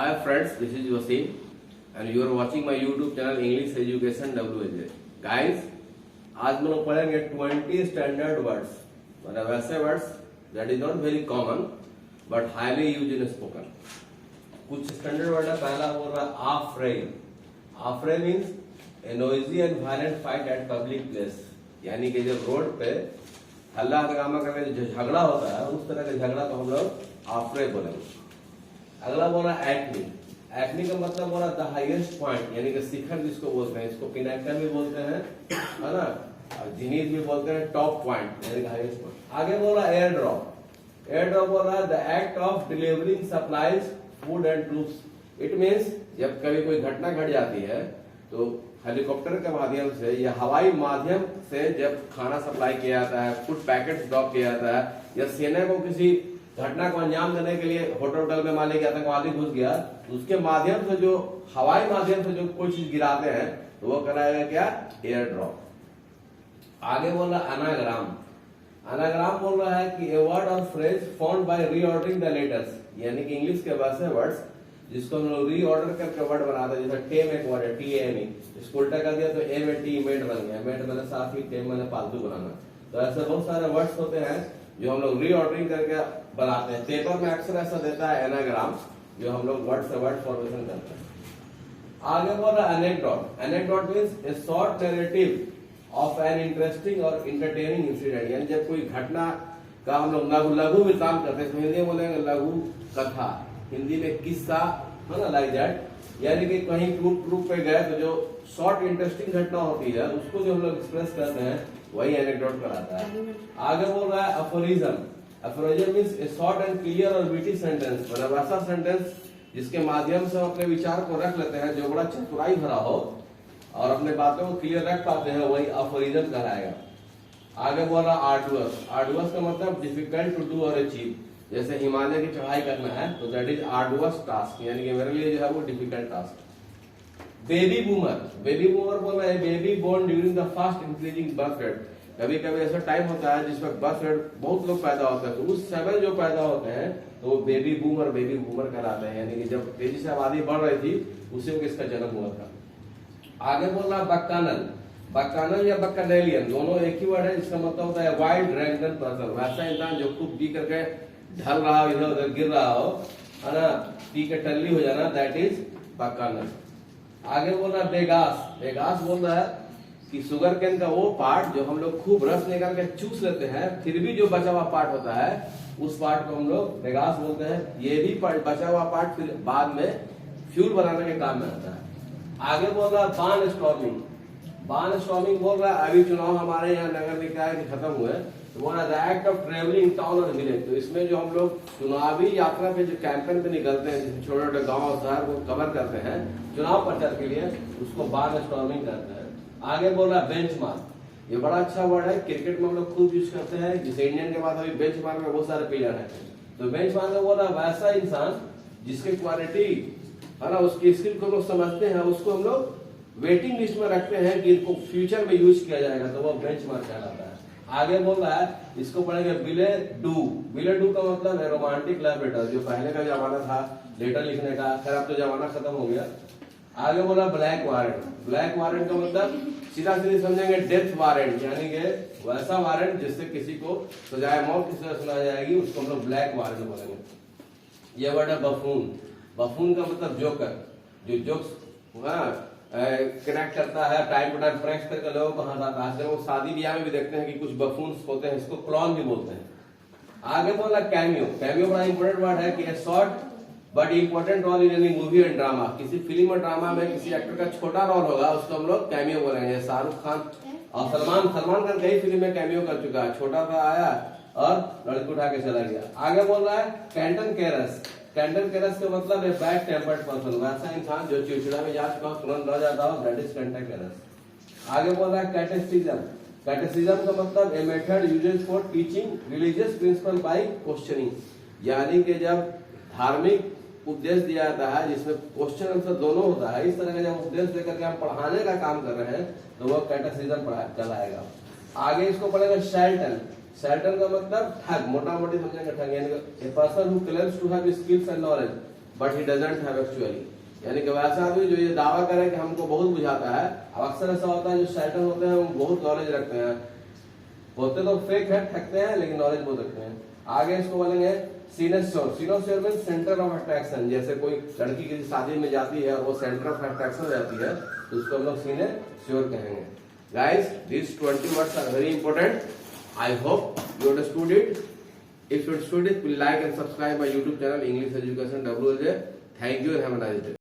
Hi friends, this is Wasim and you are watching my YouTube channel English Education WJ. Guys, आज हम लोग पढ़ेंगे 20 standard words, मतलब वैसे words that is not very common but highly use in spoken. कुछ standard word है. पहला बोल रहा है affray. Affray means a noisy and violent fight at public place, यानी कि जब रोड पे हल्ला हंगामा करके जो झगड़ा होता है उस तरह का झगड़ा को हम लोग आफ्रे बोलेंगे. अगला बोला एक्नी. एक्नी का मतलब बोला द हाईएस्ट पॉइंट, यानी कि शिखर जिसको बोलते हैं. इसको पिनाकल भी बोलते हैं, है ना, और जिनीज भी बोलते हैं टॉप पॉइंट, यानी कि हाईएस्ट पॉइंट. आगे बोला एयर ड्रॉप. एयर ड्रॉप बोला the act of delivering supplies food and troops. It means जब कभी कोई घटना घट जाती है तो हेलीकॉप्टर के माध्यम से या हवाई माध्यम से जब खाना सप्लाई किया जाता है, फूड पैकेट ड्रॉप किया जाता है, या सेना को किसी घटना को अंजाम देने के लिए होटल में मान लीजिए आतंकवादी घुस गया, तो उसके माध्यम से जो हवाई माध्यम से जो कोई चीज गिराते हैं तो वो कराएगा क्या, एयर ड्रॉप. आगे बोल रहा अनाग्राम. अनाग्राम बोल रहा है कि ए वर्ड और phrase found by reordering the letters, यानी कि इंग्लिश के वैसे वर्ड्स जिसको हम लोग रीऑर्डर करके वर्ड बनाते हैं. जैसे टे में एक वर्ड है TAME, इसको उल्टा कर दिया तो ए में टी मेड बन गया. मेड मैंने साथी, टे मैंने पालतू बनाना. तो ऐसे बहुत सारे वर्ड्स होते हैं जो हम लोग रीऑर्डरिंग करके बनाते हैं. पेपर में अक्सर ऐसा देता है एनाग्राम, जो हम लोग वर्ड से वर्ड फॉर्मेशन करते हैं. आगे बोल रहा है anecdote. Anecdote means A short narrative of an interesting और एंटरटेनिंग इंसिडेंट, यानी जब कोई घटना का हम लोग लघु विराम करते हैं. हिंदी में बोलेंगे लघु कथा, हिंदी में किस्सा, है ना, लाइक दैट. यानी कि कहीं ट्रूप पे गए तो जो शॉर्ट इंटरेस्टिंग घटना होती है उसको जो हम लोग एक्सप्रेस करते हैं वही एनेक्डोट कहलाता है. आगे बोल रहा है aphorism. Aphorism means A short and clear और विटी सेंटेंस, मतलब ऐसा सेंटेंस जिसके माध्यम से हम अपने विचार को रख लेते हैं, जो बड़ा चतुराई भरा हो और अपने बातों को क्लियर रख पाते हैं, वही अफोरिज्म कहलाएगा. आगे बोल रहा आर्डुअस. आर्डुअस का मतलब डिफिकल्ट टू डू और अचीव. जैसे हिमालय की चढ़ाई करना है तो दैट इज आर्डुअस टास्क, यानी कि मेरे लिए जो है वो difficult task. Baby boomer. Baby boomer बोला है baby born during the fast increasing birth rate. कभी कभी ऐसा टाइम होता है जिसमें बर्थ रेट बहुत लोग पैदा होते हैं, तो उस समय जो पैदा होते हैं तो वो बेबी बूमर कहलाते हैं, यानी कि जब तेजी से आबादी बढ़ रही थी उसी वक्त इसका जन्म हुआ था. आगे बोल रहा बक्कानल. बक्कानल या बक्कानेलियन दोनों एक ही वर्ड है, जिसका मतलब होता है वाइल्ड रैंडम पर्सन, वैसा इंसान जो खूब पी करके ढल रहा हो, इधर उधर गिर रहा हो, है ना, पी के टल्ली हो जाना, दैट इज बक्कानल. आगे बोल रहा बेगास. बेगास बोल रहा है कि शुगर केन का वो पार्ट जो हम लोग खूब रस निकाल के चूस लेते हैं, फिर भी जो बचा हुआ पार्ट होता है उस पार्ट को हम लोग बेगास बोलते हैं. ये भी बचा हुआ पार्ट फिर बाद में फ्यूल बनाने के काम में आता है. आगे बोल रहा बार्न स्टॉर्मिंग. बार्न स्टॉर्मिंग बोल रहा है अभी चुनाव हमारे यहाँ नगर निकाय के खत्म हुए तो वो the act of travelling town और विलेज. तो इसमें जो हम लोग चुनावी यात्रा पे जो कैंपेन पे निकलते हैं, जिसमें छोटे छोटे गाँव और शहर को कवर करते हैं चुनाव प्रचार के लिए, उसको बार्न स्टॉर्मिंग करते हैं. आगे बोल रहा बेंचमार्क. ये बड़ा अच्छा वर्ड है, क्रिकेट में हम लोग खूब यूज करते हैं. जैसे इंडियन के बाद अभी बेंचमार्क में बहुत सारे प्लेयर हैं, तो बेंचमार्क में बोल रहा वैसा इंसान जिसकी क्वालिटी, है ना, उसकी स्किल को लोग समझते हैं, उसको हम लोग वेटिंग लिस्ट में रखते हैं कि इनको फ्यूचर में यूज किया जाएगा, तो वो बेंचमार्क कहलाता है. आगे बोल रहा है इसको पढ़ेंगे बिले डू. बिले डू का मतलब है रोमांटिक लव लेटर, जो पहले का जमाना था लेटर लिखने का, खैर अब तो जमाना खत्म हो गया. आगे बोला ब्लैक वारंट. ब्लैक वारंट का मतलब सीधा सीधी समझेंगे डेथ वारंट, यानी कि वैसा वारंट जिससे किसी को सजाए मौत की सजा सुनाई जाएगी, उसको हम लोग ब्लैक वारंट बोलेंगे. ये वर्ड है बफून. बफून का मतलब जोकर, जो जोक्स कनेक्ट करता है, टाइम टू टाइम फ्रेश करके लोगों को हंसाता है. वो शादी ब्याह में भी देखते हैं कि कुछ बफून्स होते हैं, इसको क्लॉन भी बोलते हैं. आगे बोला कैमियो. कैमियो बड़ा इंपोर्टेंट वर्ड है कि short but important role in any movie and drama. किसी फिल्म और ड्रामा में किसी एक्टर का छोटा रोल होगा उसको हम लोग कैमियो बोलेंगे. शाहरुख खान और सलमान खान कई फिल्म में कैमियो कर चुका है. छोटा सा आया और लड़की उठा के चला गया. आगे बोल रहा है कैंटन केरस. कैंटन केरस का मतलब है बैड टेम्पर्ड पर्सन, वैसा इंसान जो चिड़चिड़ा मिजाज का तुरंत रह जाता हो, दैट इज कैंटन केरस. आगे बोल रहा है कैटेसिज्म. कैटेसिज्म का मतलब a method used for teaching religious principal bye questioning, यानी कि जब धार्मिक उपदेश दिया जाता है जिसमें क्वेश्चन आंसर दोनों होता है, इस तरह का जब उपदेश देकर के हम पढ़ाने का काम कर रहे हैं तो वो कैटेसिज्म कहलाएगा. आगे इसको पढ़ेगा शैल्टन. शैल्टन का मतलब ठग, मोटा मोटी समझेंगे ठग, यानी a person who claims to have skills and knowledge but he doesn't have actually. यानी कि वैसा आदमी जो ये दावा करे कि हमको बहुत बुझाता है, अब अक्सर ऐसा होता है जो शैटन होते हैं वो बहुत नॉलेज रखते हैं, होते तो फेक है, ठगते हैं, लेकिन नॉलेज बहुत रखते हैं। आगे इसको बोलेंगे सीनोस्योर। सीनोस्योर मीन सेंटर ऑफ अट्रैक्शन। जैसे कोई लड़की किसी शादी में जाती है और वो सेंटर ऑफ अट्रैक्शन हो जाती है तो उसको हम लोग सीनोस्योर कहेंगे। Guys this 20 words are very important. I hope you understood it. If you understood it, please like and subscribe my YouTube channel English Education WJ. Thank you and have a nice day.